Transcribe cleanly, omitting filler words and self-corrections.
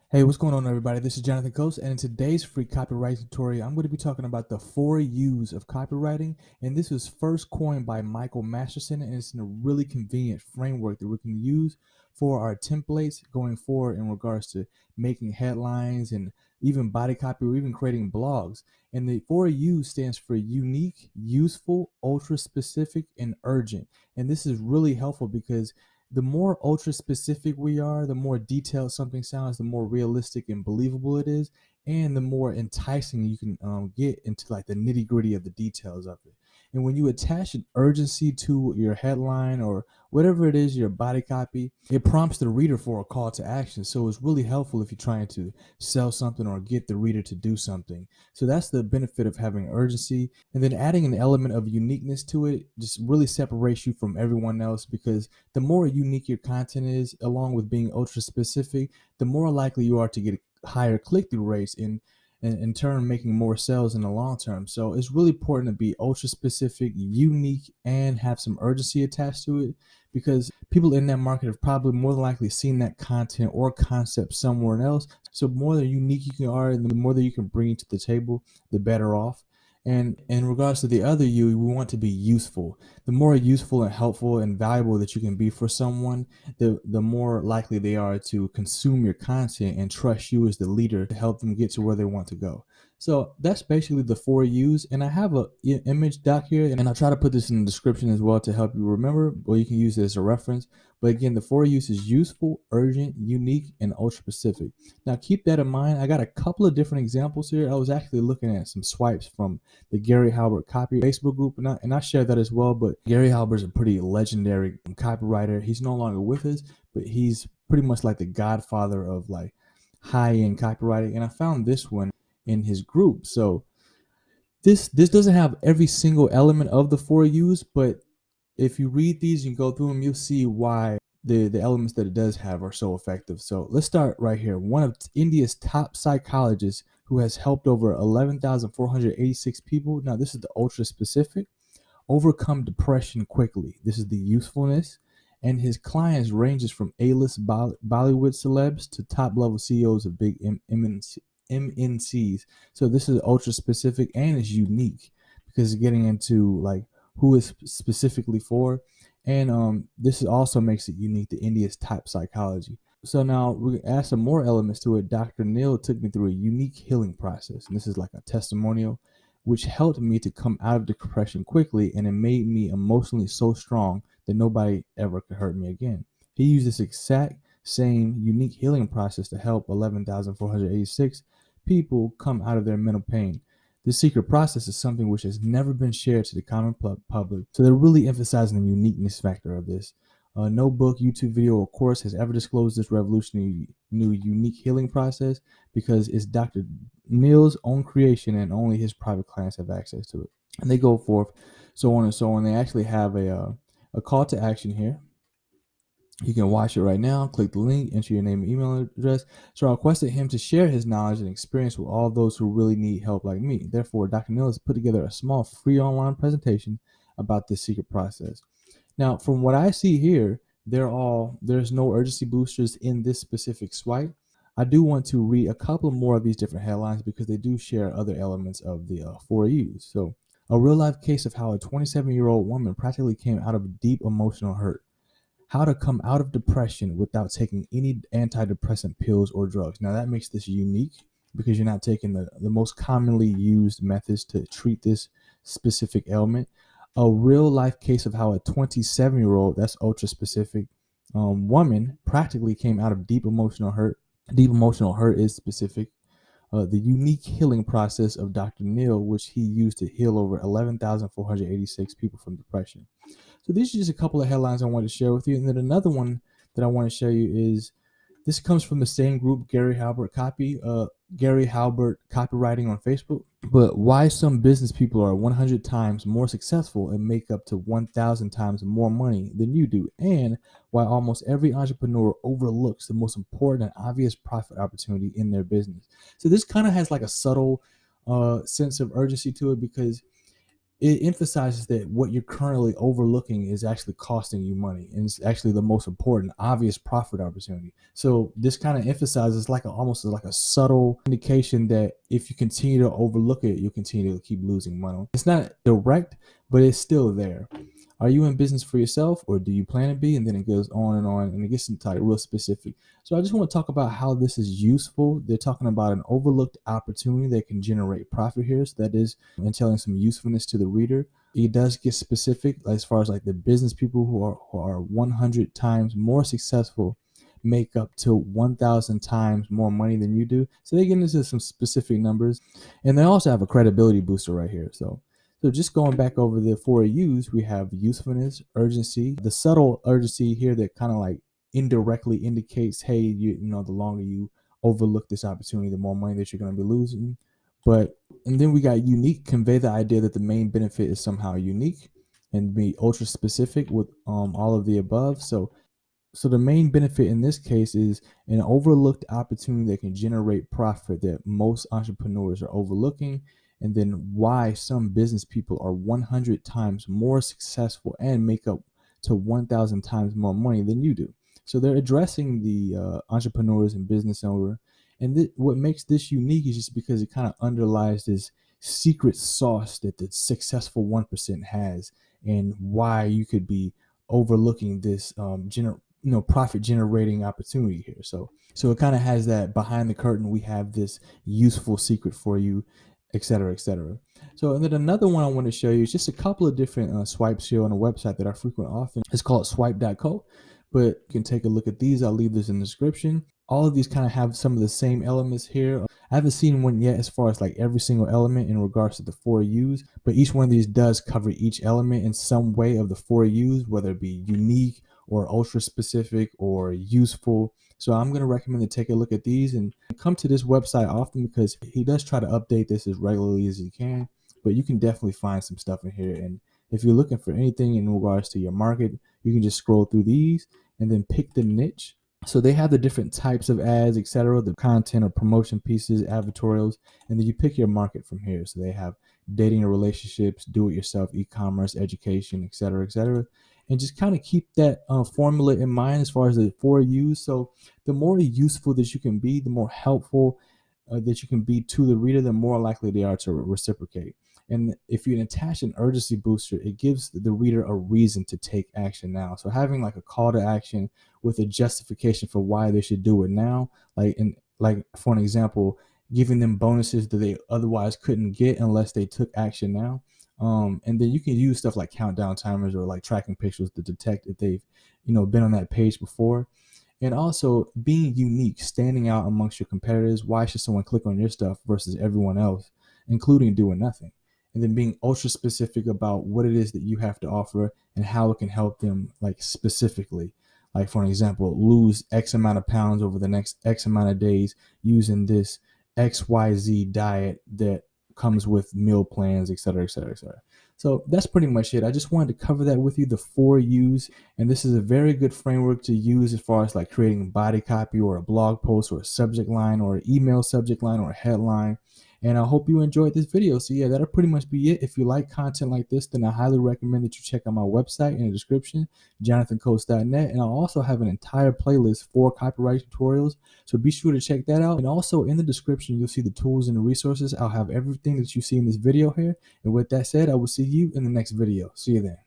Hey, what's going on, everybody? This is Jonathan Coast, and in today's free copywriting tutorial, I'm going to be talking about the 4 U's of copywriting. And this was first coined by Michael Masterson, and it's in a really convenient framework that we can use for our templates going forward in regards to making headlines and even body copy or even creating blogs. And the 4 U's stands for unique, useful, ultra specific, and urgent. And this is really helpful because the more ultra specific we are, the more detailed something sounds, the more realistic and believable it is, and the more enticing you can get into like the nitty gritty of the details of it. And when you attach an urgency to your headline or whatever it is, your body copy, it prompts the reader for a call to action. So it's really helpful if you're trying to sell something or get the reader to do something. So that's the benefit of having urgency. And then adding an element of uniqueness to it just really separates you from everyone else, because the more unique your content is, along with being ultra specific, the more likely you are to get higher click-through rates and in turn making more sales in the long term. So it's really important to be ultra specific, unique, and have some urgency attached to it, because people in that market have probably more than likely seen that content or concept somewhere else. So the more unique you are and the more that you can bring to the table, the better off. And in regards to the other U, we want to be useful. The more useful and helpful and valuable that you can be for someone, the more likely they are to consume your content and trust you as the leader to help them get to where they want to go. So that's basically the 4 U's. And I have a image doc here, and I'll try to put this in the description as well to help you remember, or you can use it as a reference. But again, the 4 U's is useful, urgent, unique, and ultra specific. Now keep that in mind. I got a couple of different examples here. I was actually looking at some swipes from the Gary Halbert Copy Facebook group, and I share that as well. But Gary Halbert's a pretty legendary copywriter. He's no longer with us, but he's pretty much like the godfather of like high-end copywriting. And I found this one in his group. So this doesn't have every single element of the 4 U's, but if you read these and go through them, you'll see why the elements that it does have are so effective. So let's start right here. One of India's top psychologists who has helped over 11,486 people. Now, this is the ultra specific. Overcome depression quickly. This is the usefulness. And his clients ranges from A-list Bollywood celebs to top-level CEOs of big MNCs. So this is ultra specific and is unique because it's getting into like who is specifically for. And this also makes it unique to India's top psychology. So now we add some more elements to it. Dr. Neil took me through a unique healing process, and this is like a testimonial, which helped me to come out of depression quickly, and it made me emotionally so strong that nobody ever could hurt me again. He used this exact same unique healing process to help 11,486 people come out of their mental pain. This secret process is something which has never been shared to the common public, so they're really emphasizing the uniqueness factor of this. No book, YouTube video, or course has ever disclosed this revolutionary new unique healing process, because it's Dr. Neil's own creation and only his private clients have access to it. And they go forth, so on and so on. They actually have a call to action here. You can watch it right now. Click the link, enter your name and email address. So I requested him to share his knowledge and experience with all those who really need help like me. Therefore, Dr. Neil has put together a small free online presentation about this secret process. Now, from what I see here, there's no urgency boosters in this specific swipe. I do want to read a couple more of these different headlines because they do share other elements of the 4 U's. So, a real life case of how a 27-year-old woman practically came out of deep emotional hurt. How to come out of depression without taking any antidepressant pills or drugs. Now, that makes this unique because you're not taking the most commonly used methods to treat this specific ailment. A real life case of how a 27-year-old, that's ultra specific, woman practically came out of deep emotional hurt. Deep emotional hurt is specific. The unique healing process of Dr. Neil, which he used to heal over 11,486 people from depression. So these are just a couple of headlines I wanted to share with you. And then another one that I want to show you is, this comes from the same group, Gary Halbert Copywriting on Facebook. But why some business people are 100 times more successful and make up to 1,000 times more money than you do, and why almost every entrepreneur overlooks the most important and obvious profit opportunity in their business. So this kind of has like a subtle sense of urgency to it, because it emphasizes that what you're currently overlooking is actually costing you money, and it's actually the most important obvious profit opportunity. So this kind of emphasizes like almost like a subtle indication that if you continue to overlook it, you'll continue to keep losing money. It's not direct, but it's still there. Are you in business for yourself, or do you plan to be? And then it goes on, and it gets into like real specific. So I just want to talk about how this is useful. They're talking about an overlooked opportunity that can generate profit here. So that is, and telling some usefulness to the reader. It does get specific as far as like the business people who are 100 times more successful make up to 1,000 times more money than you do. So they get into some specific numbers, and they also have a credibility booster right here. So just going back over the four U's, we have usefulness, urgency, the subtle urgency here that kind of like indirectly indicates, hey, you know, the longer you overlook this opportunity, the more money that you're going to be losing. But and then we got unique, convey the idea that the main benefit is somehow unique, and be ultra specific with all of the above. So the main benefit in this case is an overlooked opportunity that can generate profit that most entrepreneurs are overlooking, and then why some business people are 100 times more successful and make up to 1,000 times more money than you do. So they're addressing the entrepreneurs and business owner, and what makes this unique is just because it kind of underlies this secret sauce that the successful 1% has, and why you could be overlooking this profit generating opportunity here. So it kind of has that behind the curtain, we have this useful secret for you, etc., etc. So, and then another one I want to show you is just a couple of different swipes here on a website that I frequent often. It's called swipe.co, but you can take a look at these. I'll leave this in the description. All of these kind of have some of the same elements here. I haven't seen one yet as far as like every single element in regards to the four U's, but each one of these does cover each element in some way of the four U's, whether it be unique or ultra specific or useful. So I'm going to recommend to take a look at these and come to this website often, because he does try to update this as regularly as he can, but you can definitely find some stuff in here. And if you're looking for anything in regards to your market, you can just scroll through these and then pick the niche. So they have the different types of ads, etc., the content or promotion pieces, advertorials, and then you pick your market from here. So they have dating and relationships, do-it-yourself, e-commerce, education, etc., etc., and just kind of keep that formula in mind as far as the four U's. So the more useful that you can be, the more helpful that you can be to the reader, the more likely they are to reciprocate. And if you attach an urgency booster, it gives the reader a reason to take action now. So having like a call to action with a justification for why they should do it now, like for an example, giving them bonuses that they otherwise couldn't get unless they took action now. And then you can use stuff like countdown timers or like tracking pixels to detect if they've, been on that page before. And also being unique, standing out amongst your competitors. Why should someone click on your stuff versus everyone else, including doing nothing? And then being ultra specific about what it is that you have to offer and how it can help them, like specifically. Like for an example, lose X amount of pounds over the next X amount of days using this XYZ diet that comes with meal plans, et cetera, et cetera, et cetera. So that's pretty much it. I just wanted to cover that with you, the four U's. And this is a very good framework to use as far as like creating body copy or a blog post or a subject line or an email subject line or a headline. And I hope you enjoyed this video. So yeah, that'll pretty much be it. If you like content like this, then I highly recommend that you check out my website in the description, jonathancoates.net. And I'll also have an entire playlist for copyright tutorials. So be sure to check that out. And also in the description, you'll see the tools and the resources. I'll have everything that you see in this video here. And with that said, I will see you in the next video. See you then.